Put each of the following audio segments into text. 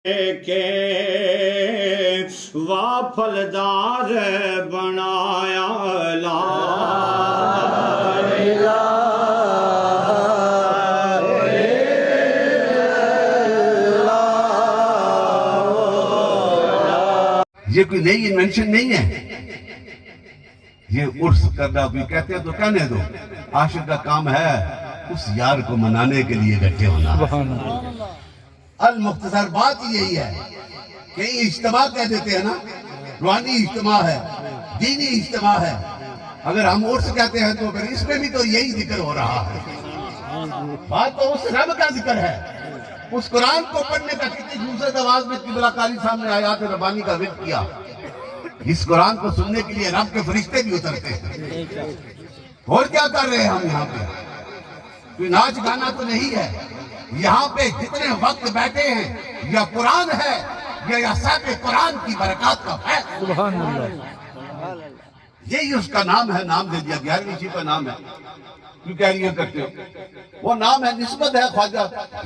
کے وافلدار بنایا لا یہ کوئی نئی انوینشن نہیں ہے. یہ عرس کرنا بھی کہتے ہیں تو کہنے دو. عاشق کا کام ہے اس یار کو منانے کے لیے اکٹھے ہونا. المختصر بات یہی ہے. کہیں اجتماع کہہ دیتے ہیں نا، روحانی اجتماع ہے، دینی اجتماع ہے. اگر ہم عرس کہتے ہیں تو پھر اس میں بھی تو یہی ذکر ہو رہا ہے. بات تو اس رب کا ذکر ہے. اس قرآن کو پڑھنے کا کتنی خوبصورت آواز میں قبلہ قاری صاحب نے آیات ربانی کا ذکر کیا. اس قرآن کو سننے کے لیے رب کے فرشتے بھی اترتے ہیں. اور کیا کر رہے ہیں ہم یہاں پہ؟ کوئی ناچ گانا تو نہیں ہے. یہاں پہ جتنے وقت بیٹھے ہیں یا قرآن ہے یا صاحب قرآن کی برکات کا فیض. سبحان اللہ. یہی اس کا نام ہے. نام دے دیا 11ویں شیخ کا نام ہے. کیوں کہہ کرتے ہو؟ وہ نام ہے، نسبت ہے خواجہ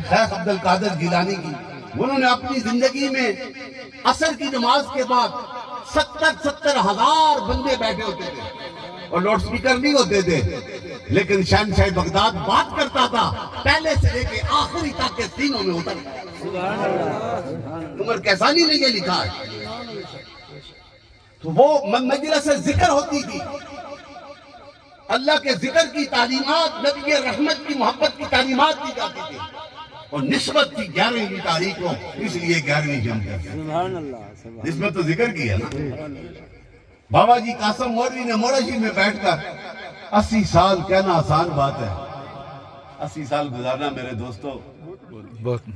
شیخ عبد القادر گیلانی کی. انہوں نے اپنی زندگی میں عصر کی نماز کے بعد 70 ہزار بندے بیٹھے ہوتے تھے اور لاؤڈ سپیکر نہیں ہوتے تھے، لیکن شہنشاہ بغداد بات کرتا تھا پہلے سے لے کے آخری تک کے سینوں میں اتر. عمر کیسانی نے یہ لکھا ہے. تو وہ مجلس ذکر ہوتی تھی، اللہ کے ذکر کی تعلیمات، نبی رحمت کی محبت کی تعلیمات دی جاتی تھی، اور نسبت کی 11ویں تاریخ کو اس لیے 11ویں جم کرتے ہیں. نسبت تو ذکر کی ہے نا. بابا جی قاسم مولوی نے موڑشی میں بیٹھ کر 80 سال کہنا آسان بات ہے. 80 سال گزارنا میرے دوستو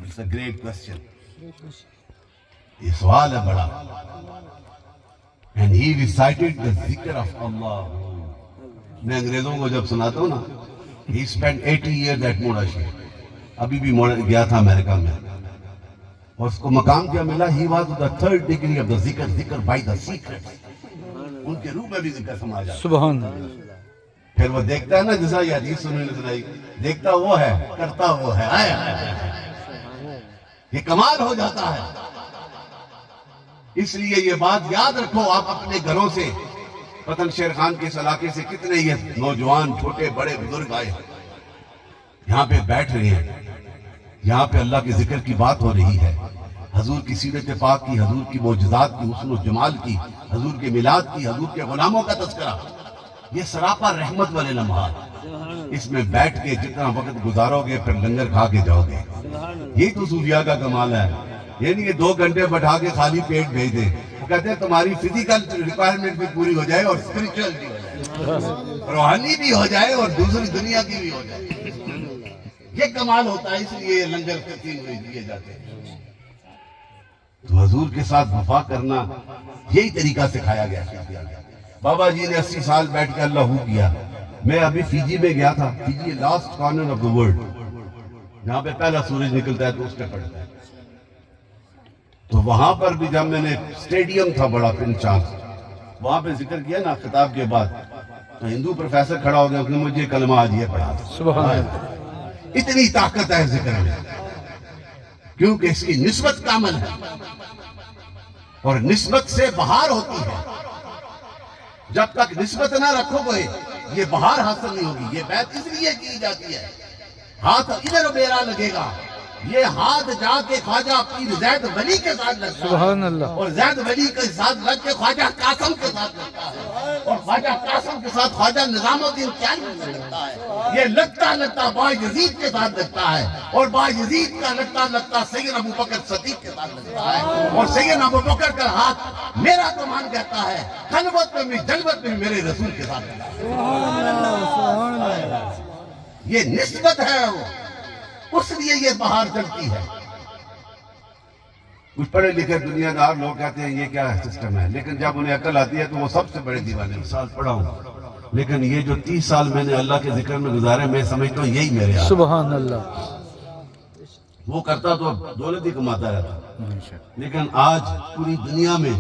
it's a great question. یہ سوال ہے بڑا. And he recited the ذکر of Allah. میں انگریزوں کو جب سناتا ہوں نا، he spent 80 years at موڑشی. ابھی بھی گیا تھا امریکہ میں، اور اس کو مقام کیا ملا؟ he was the 3rd degree of the ذکر by the secret. ان کے روح میں بھی ذکر سما جاتا. سبحان اللہ. پھر وہ دیکھتا ہے نا، جیسا یہ حدیث سننے نے سنائی، دیکھتا وہ ہے، کرتا وہ ہے. یہ کمال ہو جاتا ہے. اس لیے یہ بات یاد رکھو. آپ اپنے گھروں سے، پتن شیر خان کے اس علاقے سے کتنے یہ نوجوان چھوٹے بڑے بزرگ آئے، یہاں پہ بیٹھ رہے ہیں. یہاں پہ اللہ کے ذکر کی بات ہو رہی ہے، حضور کی سیرت پاک کی، حضور کی معجزات کی، حسن و جمال کی، حضور کے میلاد کی، حضور کے غلاموں کا تذکرہ. یہ سراپا رحمت والے لمحات. اس میں بیٹھ کے جتنا وقت گزارو گے پھر لنگر کھا کے جاؤ گے. یہی تو صوفیاء کا کمال ہے. یہ نہیں کہ 2 گھنٹے بٹھا کے خالی پیٹ بھیج دیں. وہ کہتے ہیں تمہاری فزیکل ریکوائرمنٹ بھی پوری ہو جائے اور اسپرچل بھی ہو جائے، روحانی بھی ہو جائے اور دوسری دنیا کی بھی ہو جائے. یہ کمال ہوتا ہے. اس لیے لنگر تقسیم دیے جاتے ہیں. تو حضور کے ساتھ وفا کرنا یہی طریقہ سکھایا گیا. بابا جی نے 80 سال بیٹھ کے اللہ کیا. میں ابھی فیجی میں گیا تھا. Fiji last corner of the world, جہاں پہ پہلا سورج نکلتا ہے تو اس پہ پڑتا ہے. تو وہاں پر بھی جب میں نے اسٹیڈیم تھا بڑا پنچان، وہاں پہ ذکر کیا نا خطاب کے بعد، تو ہندو پروفیسر کھڑا ہو گیا، اس نے مجھے کلمہ آج یہ پڑھا تھا. سبحان اللہ. اتنی طاقت ہے ذکر میں، کیونکہ اس کی نسبت کامل ہے، اور نسبت سے بہار ہوتی ہے. جب تک نسبت نہ رکھو گے یہ بہار حاصل نہیں ہوگی. یہ بیعت اس لیے کی جاتی ہے، ہاتھ ادھر میرا لگے گا، یہ ہاتھ جا کے خواجہ پیر زید ولی کے ساتھ لگتا ہے، سبحان اللہ. اور زید ولی کے ساتھ لگ کے خواجہ قاسم کے ساتھ لگتا ہے، اور خواجہ قاسم کے ساتھ خواجہ نظام الدین قیانی سے لگتا ہے. یہ لگتا لگتا با یزید کے ساتھ لگتا ہے، اور با یزید کا لگتا لگتا سید ابو بکر صدیق کے ساتھ لگتا ہے، اور سید ابو بکر کا ہاتھ میرا تو مان کہتا ہے خلوت میں بھی جلوت میں بھی میرے رسول کے ساتھ لگتا ہے. یہ نسبت ہے، وہ اس لیے یہ بہار چلتی ہے. کچھ پڑھے لکھے دنیا دار لوگ کہتے ہیں یہ کیا سسٹم ہے، لیکن جب انہیں عقل آتی ہے تو وہ سب سے بڑے دیوانے. سال پڑھا ہوں، لیکن یہ جو 30 سال میں نے اللہ کے ذکر میں گزارے، میں سمجھتا ہوں یہی میرے حال. سبحان اللہ. وہ کرتا تو دولت ہی کماتا رہتا، لیکن آج پوری دنیا میں،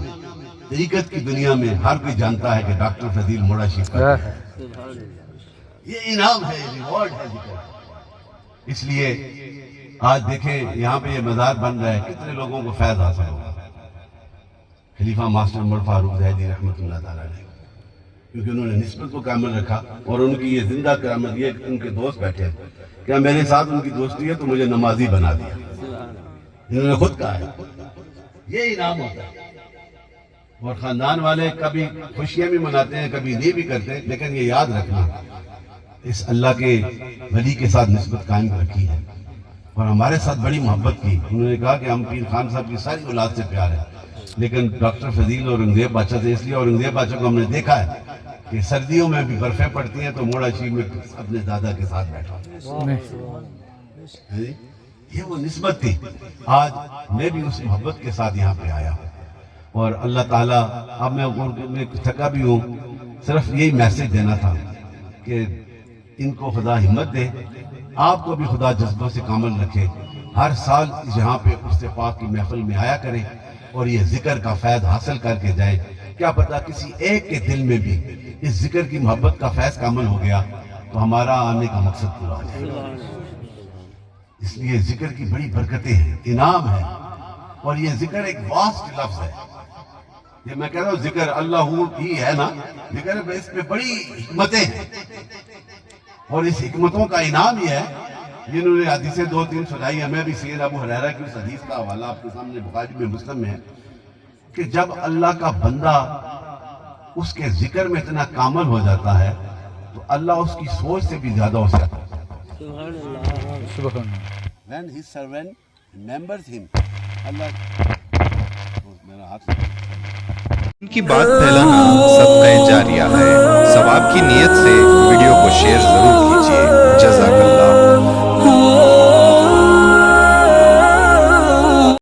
طریقت کی دنیا میں ہر کوئی جانتا ہے کہ ڈاکٹر فضیل موڑشی کا یہ انعام ہے، ریوارڈ ہے ذکر. اس لیے آج دیکھیں یہاں پہ یہ مزار بن رہا ہے، کتنے لوگوں کو فیض حاصل ہوگا. خلیفہ ماسٹر عمر فاروق زاہدی رحمۃ اللہ تعالیٰ علیہ، کیونکہ انہوں نے نسبت کو کامل رکھا، اور ان کی یہ زندہ کرامت یہ کہ ان کے دوست بیٹھے ہیں، کیا میرے ساتھ ان کی دوستی ہے تو مجھے نمازی بنا دیا. انہوں نے خود کہا ہے یہ انعام ہوتا ہے. اور خاندان والے کبھی خوشیاں بھی مناتے ہیں، کبھی نہیں بھی کرتے، لیکن یہ یاد رکھنا اس اللہ کے ولی کے ساتھ نسبت قائم رکھی ہے اور ہمارے ساتھ بڑی محبت کی. انہوں نے کہا کہ ہم پیر خان صاحب کی ساری اولاد سے پیار ہے، لیکن ڈاکٹر فضیل اور اورنگزیب بادشاہ سے اس لیے اورنگزیب بادشاہ کو ہم نے دیکھا ہے کہ سردیوں میں بھی برفیں پڑتی ہیں تو موڑا شیخ میں اپنے دادا کے ساتھ بیٹھا. یہ وہ نسبت تھی. آج میں بھی اس محبت کے ساتھ یہاں پہ آیا ہوں، اور اللہ تعالیٰ اب میں تھکا بھی ہوں، صرف یہی میسج دینا تھا کہ ان کو خدا ہمت دے، آپ کو بھی خدا جذبہ سے کامل رکھے. ہر سال یہاں پہ قدس پاک کی محفل میں آیا کریں اور یہ ذکر کا فیض حاصل کر کے جائیں. کیا پتا کسی ایک کے دل میں بھی اس ذکر کی محبت کا فیض کامل ہو گیا تو ہمارا آنے کا مقصد پورا ہو جائے. اس لیے ذکر کی بڑی برکتیں ہیں، انعام ہے. اور یہ ذکر ایک واسٹ لفظ ہے. یہ میں کہہ رہا ہوں ذکر اللہ ہی ہے نا، ذکر اس پہ بڑی حکمتیں ہیں، اور اس حکمتوں کا انعام یہ ہے. جنہوں نے حدیثیں 2-3 سنائی، ہمیں بھی سید ابو ہریرہ کی اس حدیث کا حوالہ آپ کے سامنے بخاری میں مسلم میں ہے کہ جب اللہ کا بندہ اس کے ذکر میں اتنا کامل ہو جاتا ہے تو اللہ اس کی سوچ سے بھی زیادہ ہو جاتا ہے. When his servant remembers him, اللہ میرا ہاتھ ان کی بات پھیلانا صدقہ جاریہ ہے. ثواب کی نیت سے ویڈیو کو شیئر ضرور کیجیے. جزاک اللہ.